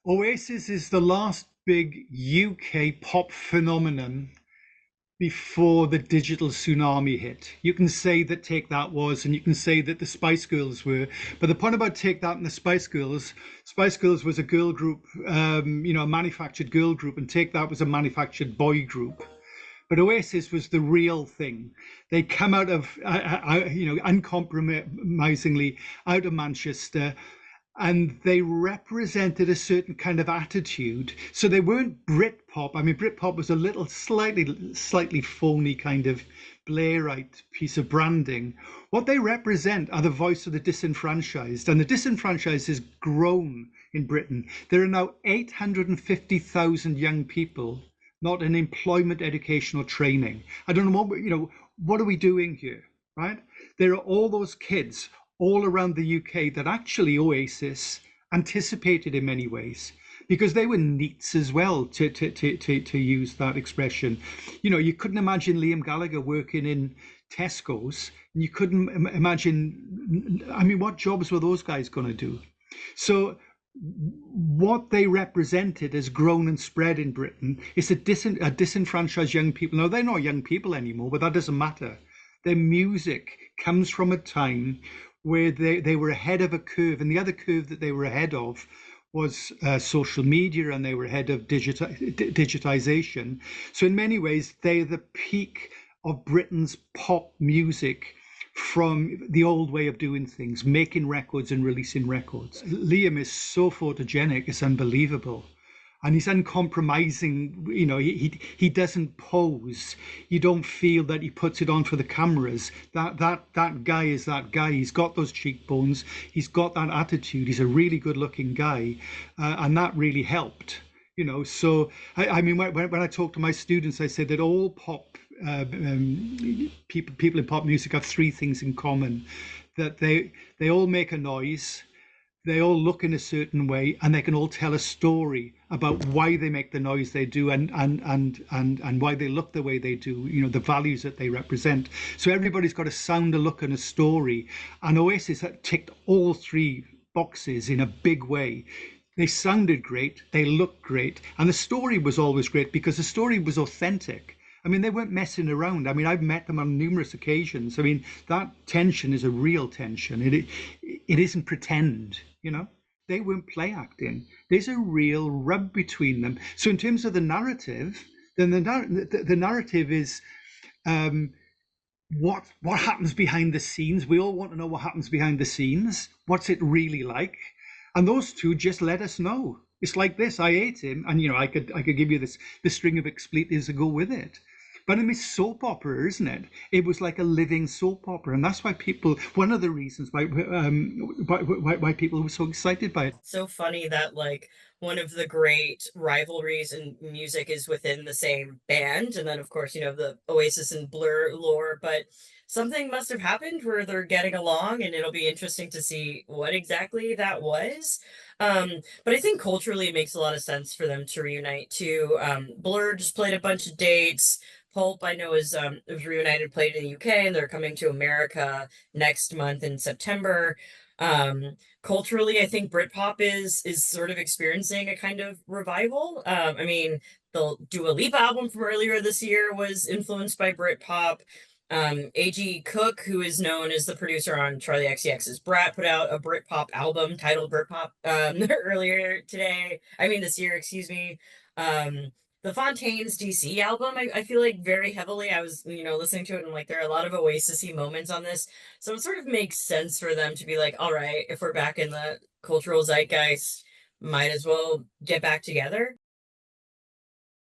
Oasis is the last big UK pop phenomenon before the digital tsunami hit. You can say that Take That was, and you can say that the Spice Girls were. But the point about Take That and the Spice Girls was a girl group, a manufactured girl group, and Take That was a manufactured boy group. But Oasis was the real thing. They come out of, uncompromisingly out of Manchester, and they represented a certain kind of attitude. So they weren't Britpop. I mean, Britpop was a little slightly phony kind of Blairite piece of branding. What they represent are the voice of the disenfranchised, and the disenfranchised has grown in Britain. There are now 850,000 young people not in employment, educational training. I don't know what are we doing here, right? There are all those kids all around the UK that actually Oasis anticipated in many ways, because they were neats as well, to use that expression. You couldn't imagine Liam Gallagher working in Tesco's, and you couldn't imagine, I mean, what jobs were those guys going to do? So what they represented has grown and spread in Britain. It's a disenfranchised young people. Now, they're not young people anymore, but that doesn't matter. Their music comes from a time where they were ahead of a curve, and the other curve that they were ahead of was social media, and they were ahead of digitization. So in many ways, they're the peak of Britain's pop music from the old way of doing things, making records and releasing records. Liam is so photogenic, it's unbelievable. And he's uncompromising. He doesn't pose. You don't feel that he puts it on for the cameras. That guy is that guy. He's got those cheekbones. He's got that attitude. He's a really good-looking guy, and that really helped. So I mean, when I talk to my students, I say that all pop people in pop music have three things in common: that they all make a noise, they all look in a certain way, and they can all tell a story about why they make the noise they do, and why they look the way they do, the values that they represent. So everybody's got a sound, a look, and a story. And Oasis ticked all three boxes in a big way. They sounded great, they looked great, and the story was always great because the story was authentic. I mean, they weren't messing around. I mean, I've met them on numerous occasions. I mean, that tension is a real tension. It isn't pretend. They weren't play acting. There's a real rub between them. So in terms of the narrative, then the narrative is what happens behind the scenes. We all want to know what happens behind the scenes. What's it really like? And those two just let us know. It's like this: I ate him, and I could give you the string of expletives to go with it. But I mean, it's soap opera, isn't it? It was like a living soap opera, and that's why one of the reasons why people were so excited by it. So funny that like one of the great rivalries in music is within the same band, and then of course the Oasis and Blur lore, but something must have happened where they're getting along, and it'll be interesting to see what exactly that was. But I think culturally it makes a lot of sense for them to reunite too. Blur just played a bunch of dates. Pulp, I know, is reunited, played in the UK, and they're coming to America next month in September. Culturally, I think Britpop is sort of experiencing a kind of revival. I mean, the Dua Lipa album from earlier this year was influenced by Britpop. A.G. Cook, who is known as the producer on Charlie XCX's Brat, put out a Britpop album titled Britpop earlier today. I mean, this year, excuse me. The Fontaines DC album, I feel like very heavily. I was, listening to it and like there are a lot of Oasis-y moments on this. So it sort of makes sense for them to be like, all right, if we're back in the cultural zeitgeist, might as well get back together.